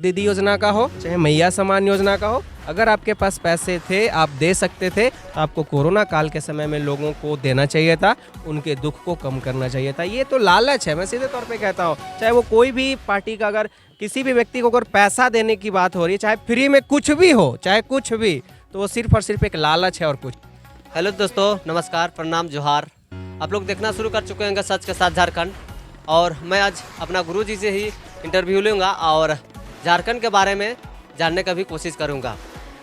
दीदी योजना का हो चाहे मैया सम्मान योजना का हो, अगर आपके पास पैसे थे, आप दे सकते थे, तो आपको कोरोना काल के समय में लोगों को देना चाहिए था, उनके दुख को कम करना चाहिए था। ये तो लालच है, मैं सीधे तौर पे कहता हूँ। चाहे वो कोई भी पार्टी का, अगर किसी भी व्यक्ति को अगर पैसा देने की बात हो रही है, चाहे फ्री में कुछ भी हो, चाहे कुछ भी, तो वो सिर्फ और सिर्फ एक लालच है और कुछ। हेलो दोस्तों, नमस्कार, प्रणाम, जोहार। आप लोग देखना शुरू कर चुके हैं सच के साथ झारखंड, और मैं आज अपना गुरुजी से ही इंटरव्यू लूँगा और झारखंड के बारे में जानने का भी कोशिश करूँगा।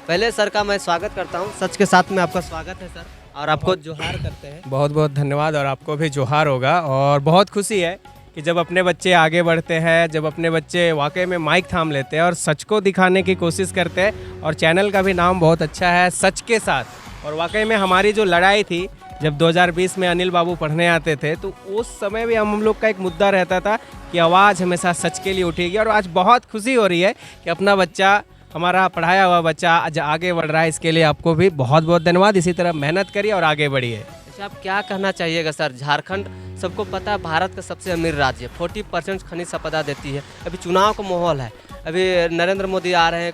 पहले सर का मैं स्वागत करता हूँ, सच के साथ में आपका स्वागत है सर, और आपको जोहार करते हैं। बहुत बहुत धन्यवाद, और आपको भी जोहार होगा। और बहुत खुशी है कि जब अपने बच्चे आगे बढ़ते हैं, जब अपने बच्चे वाकई में माइक थाम लेते हैं और सच को दिखाने की कोशिश करते हैं। और चैनल का भी नाम बहुत अच्छा है, सच के साथ। और वाकई में हमारी जो लड़ाई थी, जब 2020 में अनिल बाबू पढ़ने आते थे, तो उस समय भी हम लोग का एक मुद्दा रहता था कि आवाज़ हमेशा सच के लिए उठेगी। और आज बहुत खुशी हो रही है कि अपना बच्चा, हमारा पढ़ाया हुआ बच्चा आज आगे बढ़ रहा है। इसके लिए आपको भी बहुत बहुत धन्यवाद। इसी तरह मेहनत करिए और आगे बढ़िए। अच्छा, आप क्या कहना चाहिएगा सर? झारखंड सबको पता है भारत का सबसे अमीर राज्य, 40% खनिज संपदा देती है। अभी चुनाव का माहौल है, अभी नरेंद्र मोदी आ रहे हैं,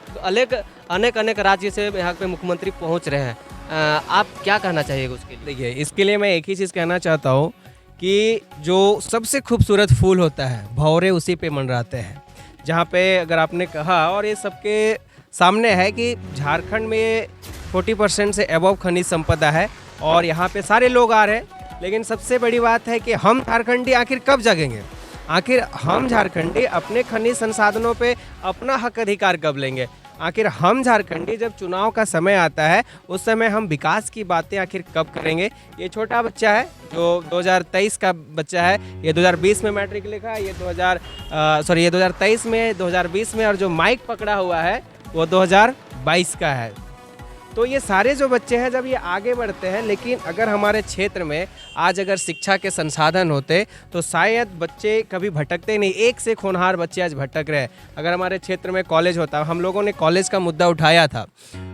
अनेक राज्य से यहाँ पे मुख्यमंत्री पहुँच रहे हैं। आप क्या कहना चाहिएगा उसके लिए? देखिए, इसके लिए मैं एक ही चीज़ कहना चाहता हूँ कि जो सबसे खूबसूरत फूल होता है, भंवरे उसी पे मंडराते हैं। जहाँ पे अगर आपने कहा, और ये सबके सामने है कि झारखंड में 40% से अबव खनिज संपदा है और यहाँ पे सारे लोग आ रहे हैं। लेकिन सबसे बड़ी बात है कि हम झारखंडी आखिर कब जगेंगे? आखिर हम झारखंडी अपने खनिज संसाधनों पे अपना हक अधिकार कब लेंगे? आखिर हम झारखंडी जब चुनाव का समय आता है, उस समय हम विकास की बातें आखिर कब करेंगे? ये छोटा बच्चा है जो 2023 का बच्चा है, ये 2020 में मैट्रिक लिखा है, ये 2023 में, 2020 में, और जो माइक पकड़ा हुआ है वो 2022 का है। तो ये सारे जो बच्चे हैं, जब ये आगे बढ़ते हैं, लेकिन अगर हमारे क्षेत्र में आज अगर शिक्षा के संसाधन होते तो शायद बच्चे कभी भटकते नहीं। एक से एक होनहार बच्चे आज भटक रहे हैं। अगर हमारे क्षेत्र में कॉलेज होता, हम लोगों ने कॉलेज का मुद्दा उठाया था,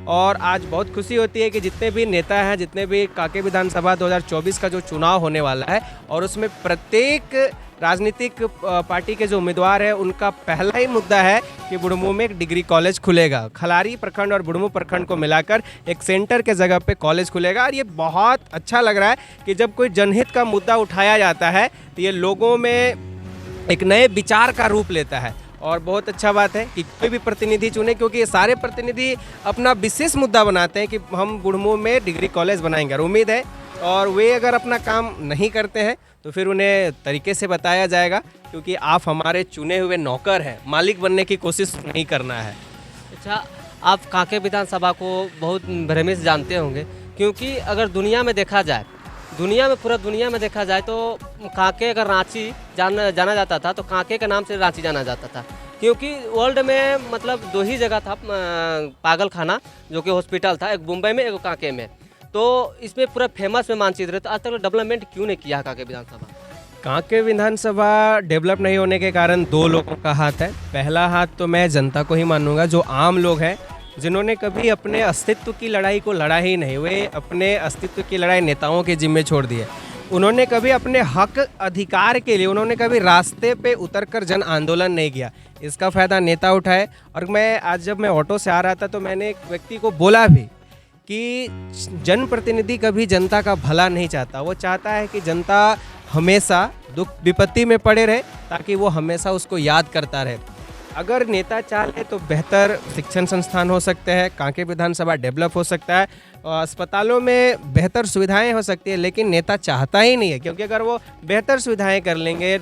और आज बहुत खुशी होती है कि जितने भी नेता हैं, जितने भी कांके विधानसभा 2024 का जो चुनाव होने वाला है, और उसमें प्रत्येक राजनीतिक पार्टी के जो उम्मीदवार हैं, उनका पहला ही मुद्दा है कि बुढ़मू में एक डिग्री कॉलेज खुलेगा। खलारी प्रखंड और बुढ़मू प्रखंड को मिलाकर एक सेंटर के जगह पे कॉलेज खुलेगा। और ये बहुत अच्छा लग रहा है कि जब कोई जनहित का मुद्दा उठाया जाता है, तो ये लोगों में एक नए विचार का रूप लेता है। और बहुत अच्छा बात है कि कोई भी प्रतिनिधि चुने, क्योंकि ये सारे प्रतिनिधि अपना विशेष मुद्दा बनाते हैं कि हम बुढ़मू में डिग्री कॉलेज बनाएंगे। और उम्मीद है, और वे अगर अपना काम नहीं करते हैं तो फिर उन्हें तरीके से बताया जाएगा, क्योंकि आप हमारे चुने हुए नौकर हैं, मालिक बनने की कोशिश नहीं करना है। अच्छा, आप कांके विधानसभा को बहुत भ्रमे से जानते होंगे, क्योंकि अगर दुनिया में देखा जाए, पूरा दुनिया में देखा जाए, तो कांके अगर रांची जाना जाता था, तो कांके के नाम से रांची जाना जाता था। क्योंकि वर्ल्ड में मतलब 2 ही जगह था पागल खाना, जो कि हॉस्पिटल था, एक मुंबई में, एक कांके में। तो इसमें पूरा फेमस में मानचित्र है। तो आज तक डेवलपमेंट क्यों नहीं किया कांके विधानसभा? कांके विधानसभा डेवलप नहीं होने के कारण 2 लोगों का हाथ है। पहला हाथ तो मैं जनता को ही मानूंगा, जो आम लोग हैं, जिन्होंने कभी अपने अस्तित्व की लड़ाई को लड़ा ही नहीं। वे अपने अस्तित्व की लड़ाई नेताओं के जिम्मे छोड़ दिए। उन्होंने कभी अपने हक अधिकार के लिए, उन्होंने कभी रास्ते पे उतरकर जन आंदोलन नहीं किया। इसका फ़ायदा नेता उठाए। और मैं आज जब मैं ऑटो से आ रहा था, तो मैंने एक व्यक्ति को बोला भी कि जनप्रतिनिधि कभी जनता का भला नहीं चाहता। वो चाहता है कि जनता हमेशा दुख विपत्ति में पड़े रहे, ताकि वो हमेशा उसको याद करता रहे। अगर नेता चाहे तो बेहतर शिक्षण संस्थान हो सकते हैं, कांके विधानसभा डेवलप हो सकता है, अस्पतालों में बेहतर सुविधाएं हो सकती है, लेकिन नेता चाहता ही नहीं है। क्योंकि अगर वो बेहतर सुविधाएं कर लेंगे,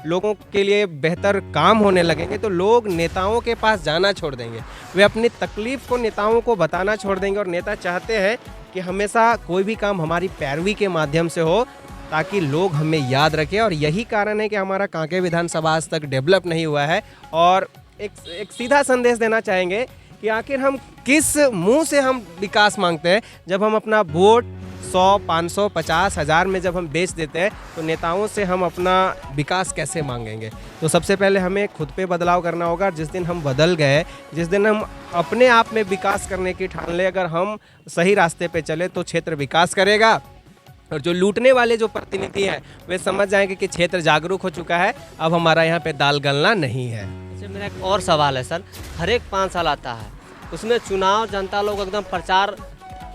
लोगों के लिए बेहतर काम होने लगेंगे, तो लोग नेताओं के पास जाना छोड़ देंगे। वे अपनी तकलीफ़ को नेताओं को बताना छोड़ देंगे। और नेता चाहते हैं कि हमेशा कोई भी काम हमारी पैरवी के माध्यम से हो, ताकि लोग हमें याद रखें। और यही कारण है कि हमारा कांके विधानसभा आज तक डेवलप नहीं हुआ है। और एक सीधा संदेश देना चाहेंगे कि आखिर हम किस मुंह से हम विकास मांगते हैं, जब हम अपना वोट 100, 500, 50 हज़ार में जब हम बेच देते हैं, तो नेताओं से हम अपना विकास कैसे मांगेंगे? तो सबसे पहले हमें खुद पे बदलाव करना होगा। जिस दिन हम बदल गए, जिस दिन हम अपने आप में विकास करने की ठान ले, अगर हम सही रास्ते पे चले, तो क्षेत्र विकास करेगा। और जो लूटने वाले जो प्रतिनिधि हैं, वे समझ जाएंगे कि क्षेत्र जागरूक हो चुका है, अब हमारा यहाँ पे दाल गलना नहीं है। अच्छा, मेरा एक और सवाल है सर, हर एक 5 साल आता है, उसमें चुनाव जनता लोग एकदम प्रचार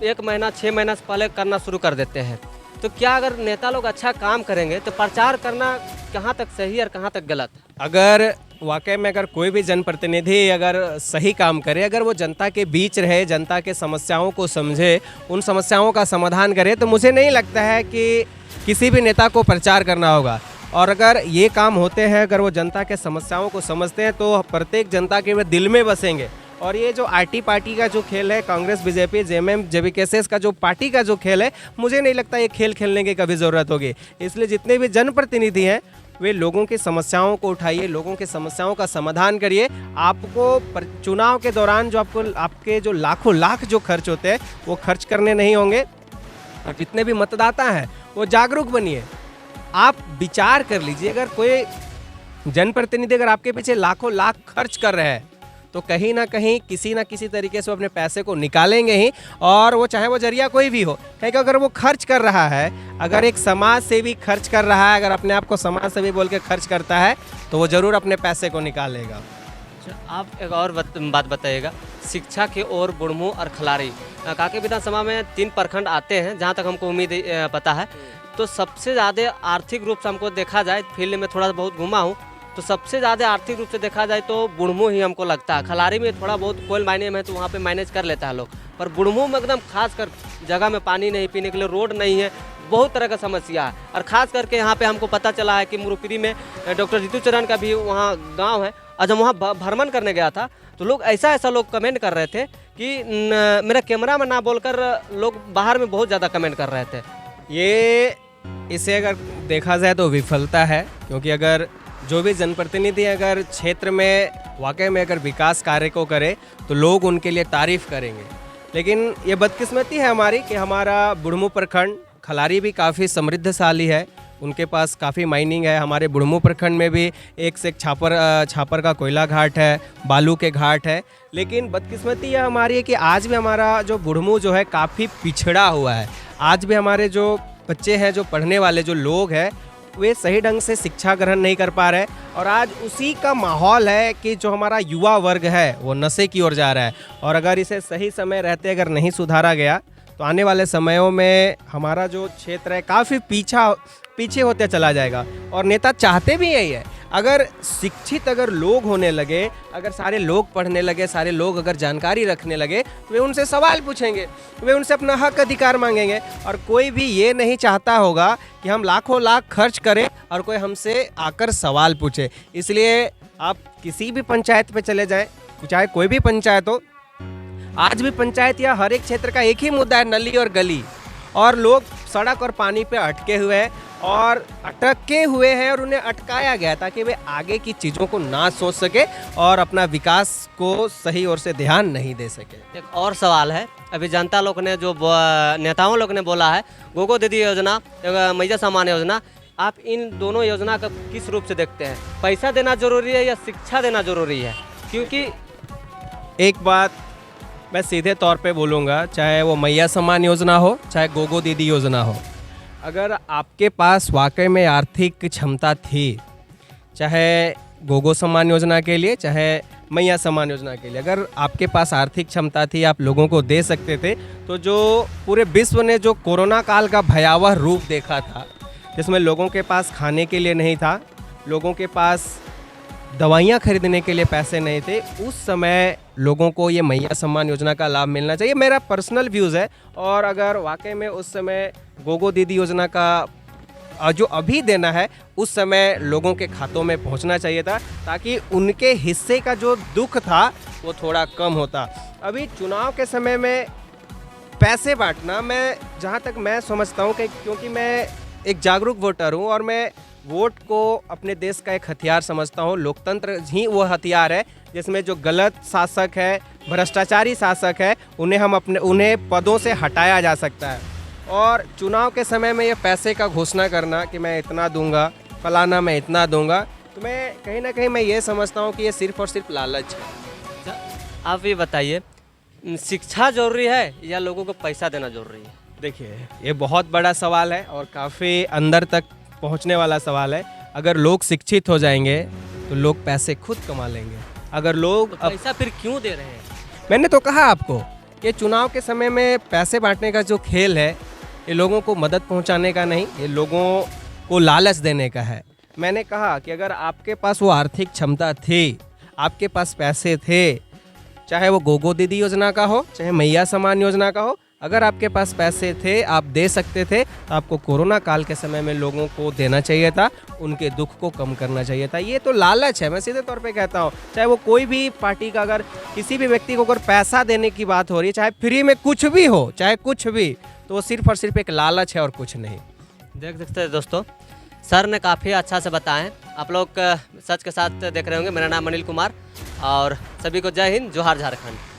1 महीना 6 महीना से पहले करना शुरू कर देते हैं। तो क्या अगर नेता लोग अच्छा काम करेंगे तो प्रचार करना कहाँ तक सही है और कहाँ तक गलत? अगर वाकई में अगर कोई भी जनप्रतिनिधि अगर सही काम करे, अगर वो जनता के बीच रहे, जनता के समस्याओं को समझे, उन समस्याओं का समाधान करे, तो मुझे नहीं लगता है कि किसी भी नेता को प्रचार करना होगा। और अगर ये काम होते हैं, अगर वो जनता के समस्याओं को समझते हैं, तो प्रत्येक जनता के वे दिल में बसेंगे। और ये जो आरटी पार्टी का जो खेल है, कांग्रेस बीजेपी जेएमएम जेवीकेएस का जो पार्टी का जो खेल है, मुझे नहीं लगता ये खेल खेलने की कभी ज़रूरत होगी। इसलिए जितने भी जनप्रतिनिधि हैं वे लोगों की समस्याओं को उठाइए, लोगों की समस्याओं का समाधान करिए। आपको चुनाव के दौरान जो आपके जो लाखों लाख जो खर्च होते हैं वो खर्च करने नहीं होंगे। और जितने भी मतदाता हैं वो जागरूक बनिए। आप विचार कर लीजिए, अगर कोई जनप्रतिनिधि अगर आपके पीछे लाखों लाख खर्च कर रहे हैं तो कहीं ना कहीं किसी ना किसी तरीके से वो अपने पैसे को निकालेंगे ही। और वो चाहे वो जरिया कोई भी हो, क्योंकि अगर वो खर्च कर रहा है, अगर एक समाज सेवी खर्च कर रहा है, अगर अपने आप को समाज सेवी बोल के खर्च करता है, तो वो ज़रूर अपने पैसे को निकालेगा। अच्छा, आप एक और बात बताइएगा, शिक्षा की ओर बुढ़मू और खलारी, कांके विधानसभा में 3 प्रखंड आते हैं जहाँ तक हमको उम्मीद पता है। तो सबसे ज़्यादा आर्थिक रूप से हमको देखा जाए, फील्ड में थोड़ा बहुत घुमा हूँ, तो सबसे ज़्यादा आर्थिक रूप से देखा जाए तो बुढ़मू ही हमको लगता है। खलारी में थोड़ा बहुत कोयल मायने में है तो वहाँ पे मैनेज कर लेता है लोग, पर बुढ़मू में एकदम खास कर जगह में पानी नहीं, पीने के लिए रोड नहीं है, बहुत तरह का समस्या है। और ख़ास करके यहाँ पे हमको पता चला है कि मुरुपिरी में डॉक्टर जीतू चरण का भी वहाँ गाँव है, और जब वहाँ भ्रमण करने गया था तो लोग ऐसा लोग कमेंट कर रहे थे कि मेरा कैमरा में ना बोलकर लोग बाहर में बहुत ज़्यादा कमेंट कर रहे थे। ये इसे अगर देखा जाए तो विफलता है, क्योंकि अगर जो भी जनप्रतिनिधि अगर क्षेत्र में वाकई में अगर विकास कार्य को करे तो लोग उनके लिए तारीफ करेंगे। लेकिन ये बदकिस्मती है हमारी कि हमारा बुढ़मू प्रखंड खलारी भी काफ़ी समृद्धशाली है, उनके पास काफ़ी माइनिंग है। हमारे बुढ़मू प्रखंड में भी एक से एक छापर का कोयला घाट है, बालू के घाट है। लेकिन बदकिस्मती यह हमारी है कि आज भी हमारा जो बुढ़मू जो है काफ़ी पिछड़ा हुआ है। आज भी हमारे जो बच्चे हैं, जो पढ़ने वाले जो लोग हैं, वे सही ढंग से शिक्षा ग्रहण नहीं कर पा रहे। और आज उसी का माहौल है कि जो हमारा युवा वर्ग है वो नशे की ओर जा रहा है। और अगर इसे सही समय रहते अगर नहीं सुधारा गया तो आने वाले समयों में हमारा जो क्षेत्र है काफ़ी पीछे होते चला जाएगा। और नेता चाहते भी यही है, अगर शिक्षित अगर लोग होने लगे, अगर सारे लोग पढ़ने लगे, सारे लोग अगर जानकारी रखने लगे, तो वे उनसे सवाल पूछेंगे, वे उनसे अपना हक अधिकार मांगेंगे। और कोई भी ये नहीं चाहता होगा कि हम लाखों लाख खर्च करें और कोई हमसे आकर सवाल पूछे। इसलिए आप किसी भी पंचायत पे चले जाएं, चाहे कोई भी पंचायत हो, आज भी पंचायत या हर एक क्षेत्र का एक ही मुद्दा है, नली और गली। और लोग सड़क और पानी पे अटके हुए हैं और अटके हुए हैं और उन्हें अटकाया गया ताकि वे आगे की चीज़ों को ना सोच सके और अपना विकास को सही ओर से ध्यान नहीं दे सके। एक और सवाल है, अभी जनता लोग ने जो नेताओं लोग ने बोला है, गोगो दीदी योजना, मैया सम्मान योजना, आप इन दोनों योजना का किस रूप से देखते हैं? पैसा देना जरूरी है या शिक्षा देना जरूरी है? क्योंकि एक बात मैं सीधे तौर पे बोलूँगा, चाहे वो मैया सम्मान योजना हो, चाहे गोगो दीदी योजना हो, अगर आपके पास वाकई में आर्थिक क्षमता थी, चाहे गोगो सम्मान योजना के लिए, चाहे मैया सम्मान योजना के लिए, अगर आपके पास आर्थिक क्षमता थी, आप लोगों को दे सकते थे, तो जो पूरे विश्व ने जो कोरोना काल का भयावह रूप देखा था, जिसमें लोगों के पास खाने के लिए नहीं था, लोगों के पास दवाइयाँ खरीदने के लिए पैसे नहीं थे, उस समय लोगों को ये मैया सम्मान योजना का लाभ मिलना चाहिए। मेरा पर्सनल व्यूज़ है। और अगर वाकई में उस समय गोगो दीदी योजना का जो अभी देना है, उस समय लोगों के खातों में पहुंचना चाहिए था, ताकि उनके हिस्से का जो दुख था वो थोड़ा कम होता। अभी चुनाव के समय में पैसे बांटना, मैं जहाँ तक मैं समझता हूँ कि क्योंकि मैं एक जागरूक वोटर हूँ और मैं वोट को अपने देश का एक हथियार समझता हूँ। लोकतंत्र ही वो हथियार है जिसमें जो गलत शासक है, भ्रष्टाचारी शासक है, उन्हें पदों से हटाया जा सकता है। और चुनाव के समय में ये पैसे का घोषणा करना कि मैं इतना दूंगा, फलाना मैं इतना दूंगा, तो मैं कहीं ना कहीं मैं ये समझता हूँ कि ये सिर्फ और सिर्फ लालच है। आप ये बताइए, शिक्षा जरूरी है या लोगों को पैसा देना जरूरी है? देखिए, ये बहुत बड़ा सवाल है और काफ़ी अंदर तक पहुंचने वाला सवाल है। अगर लोग शिक्षित हो जाएंगे तो लोग पैसे खुद कमा लेंगे। अगर लोग अब पैसा फिर क्यों दे रहे हैं? मैंने तो कहा आपको कि चुनाव के समय में पैसे बांटने का जो खेल है, ये लोगों को मदद पहुंचाने का नहीं, ये लोगों को लालच देने का है। मैंने कहा कि अगर आपके पास वो आर्थिक क्षमता थी, आपके पास पैसे थे, चाहे वो गोगो दीदी योजना का हो, चाहे मैया सम्मान योजना का हो, अगर आपके पास पैसे थे, आप दे सकते थे, तो आपको कोरोना काल के समय में लोगों को देना चाहिए था, उनके दुख को कम करना चाहिए था। ये तो लालच है, मैं सीधे तौर पे कहता हूँ। चाहे वो कोई भी पार्टी का, अगर किसी भी व्यक्ति को अगर पैसा देने की बात हो रही है, चाहे फ्री में कुछ भी हो, चाहे कुछ भी, तो वो सिर्फ और सिर्फ एक लालच है और कुछ नहीं। देख सकते हैं दोस्तों, सर ने काफ़ी अच्छा से बताएं। आप लोग सच के साथ देख रहे होंगे। मेरा नाम अनिल कुमार और सभी को जय हिंद, जोहार झारखंड।